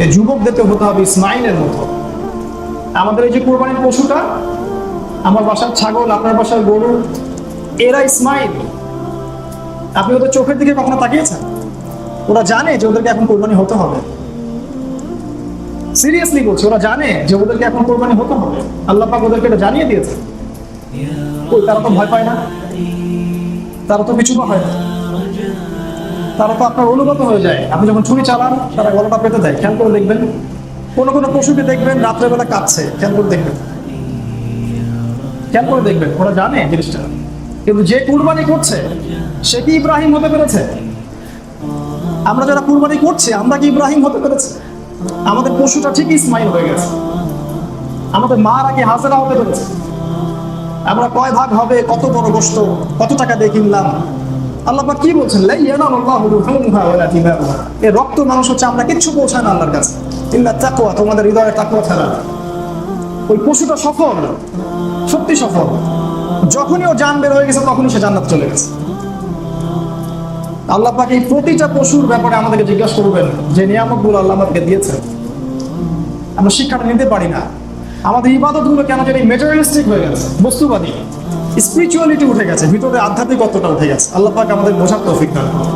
এই যুবকদেরকে হতে হবে ইসমাইলের মতো। আমাদের এই যে কোরবানির পশুটা, আমার বাসার ছাগল, আপনার বাসার গরু, এরা ইসমাইল। আপনি ওদের চোখের দিকে কখনো তাকিয়েছেন? ওরা জানে যে ওদেরকে এখন কোরবানি হতে হবে। সিরিয়াসলি বলছি, ওরা জানে যে ওদেরকে এখন কোরবানি হতে হবে। আল্লাহ পাক ওদেরকে এটা জানিয়ে দিয়েছে। ওই তারা তো ভয় পায় না, তারা তো পিছু হয় না, তারা তো আপনার অনুগত হয়ে যায়। আপনি যখন ছুরি চালান তারা গলাটা পেতে দেয়। খেয়াল করে দেখবেন, কোনো কোনো পশুকে দেখবেন রাত্রেবেলা কাঁদছে, খেয়াল করে দেখবেন, খেয়াল করে দেখবেন, ওরা জানে জিনিসটা। কিন্তু যে কুরবানি করছে সে কি ইব্রাহিম হতে পেরেছে? আমরা যারা কুরবানি করছি আমরা কি ইব্রাহিম হতে পেরেছে? আমাদের পশুটা ঠিকই ইসমাইল হয়ে গেছে। আমাদের মার আগে হাজেরা হতে পেরেছে। আমরা কয় ভাগ হবে, কত বড় গোশত, কত টাকা দিয়ে কিনলাম, আল্লাহ পাক কি বলছেন? লা ইয়ানালুল্লাহু লুহুমুহা ওয়ালা দিমাউহা। এই রক্ত মাংস হচ্ছে আমরা কিচ্ছু পৌঁছায় না আল্লাহর কাছে, ইল্লা তাকওয়া, তোমাদের হৃদয়ের তাকওয়া ছাড়া। ওই পশুটা সফল, সত্যি সফল। যখনই ও জান বের হয়ে গেছে তখনই সে জান্নাত চলে গেছে। আল্লাহ পাক এই প্রতিটা পশুর ব্যাপারে আমাদেরকে জিজ্ঞাসা করবেন যে নিয়ামতগুলো আল্লাহ আমাদেরকে দিয়েছে। আমরা শিক্ষাটা নিতে পারি না। আমাদের ইবাদতগুলো কেন জানি ম্যাটেরিয়ালিস্টিক হয়ে গেছে, বস্তুবাদী। স্পিরিচুয়ালিটি উঠে গেছে, ভিতরে আধ্যাত্মিকতাটা উঠে গেছে। আল্লাহ পাক আমাদের বোঝার তৌফিক দান করুন।